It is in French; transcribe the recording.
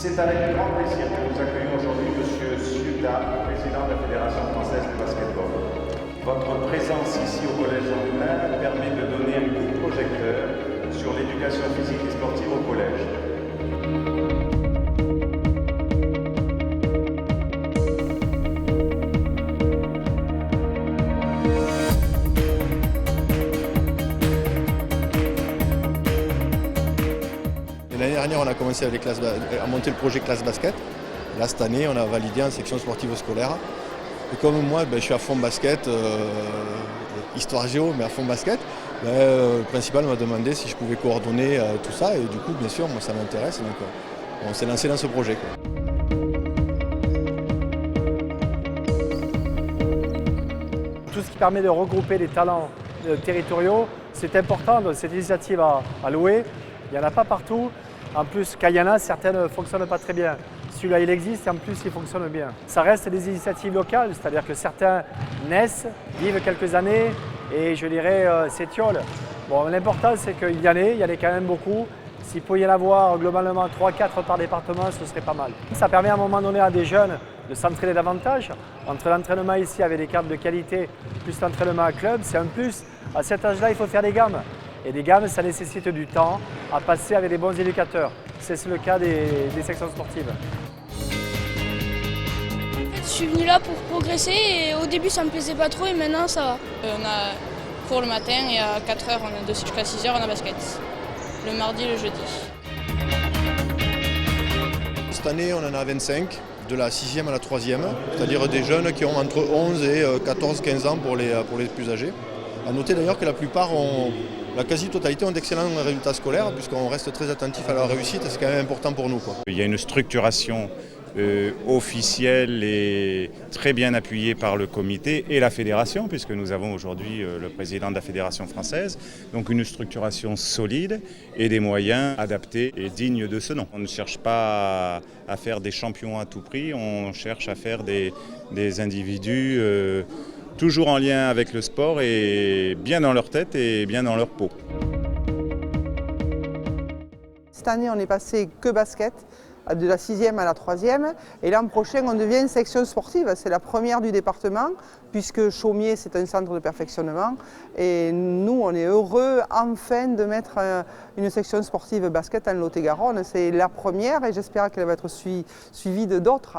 C'est avec grand plaisir que nous accueillons aujourd'hui M. Ciuta, président de la Fédération française de basketball. Votre présence ici au Collège Jean Moulin permet de donner un coup de projecteur sur l'éducation physique et sportive au collège. L'année dernière, on a commencé avec à monter le projet classe basket. Là, cette année, on a validé en section sportive scolaire. Et comme moi, je suis à fond basket, histoire géo, mais à fond basket, le principal m'a demandé si je pouvais coordonner tout ça. Et du coup, bien sûr, moi, ça m'intéresse. Donc, on s'est lancé dans ce projet. Tout ce qui permet de regrouper les talents territoriaux, c'est important. Donc, cette initiative à louer. Il n'y en a pas partout. En plus, quand il y en a, certaines ne fonctionnent pas très bien. Celui-là, il existe et en plus, il fonctionne bien. Ça reste des initiatives locales, c'est-à-dire que certains naissent, vivent quelques années et je dirais s'étiolent. Bon, l'important, c'est qu'il y en ait quand même beaucoup. S'il peut y en avoir globalement 3-4 par département, ce serait pas mal. Ça permet à un moment donné à des jeunes de s'entraîner davantage. Entre l'entraînement ici avec des cadres de qualité, plus l'entraînement à club, c'est un plus. À cet âge-là, il faut faire des gammes. Et des gammes, ça nécessite du temps à passer avec des bons éducateurs. C'est le cas des sections sportives. Je suis venu là pour progresser et au début ça me plaisait pas trop et maintenant ça va. On a cours le matin et à 4h, jusqu'à 6h on a basket. Le mardi et le jeudi. Cette année, on en a 25, de la 6e à la 3e, c'est-à-dire des jeunes qui ont entre 11 et 14-15 ans pour les plus âgés. A noter d'ailleurs que la plupart la quasi-totalité ont d'excellents résultats scolaires puisqu'on reste très attentif à leur réussite et c'est quand même important pour nous. Il y a une structuration officielle et très bien appuyée par le comité et la fédération, puisque nous avons aujourd'hui le président de la fédération française, donc une structuration solide et des moyens adaptés et dignes de ce nom. On ne cherche pas à faire des champions à tout prix, on cherche à faire des individus toujours en lien avec le sport et bien dans leur tête et bien dans leur peau. Cette année, on est passé que basket, de la 6e à la 3e. Et l'an prochain, on devient une section sportive. C'est la première du département, puisque Chaumier, c'est un centre de perfectionnement. Et nous, on est heureux enfin de mettre une section sportive basket en Lot-et-Garonne. C'est la première et j'espère qu'elle va être suivie de d'autres.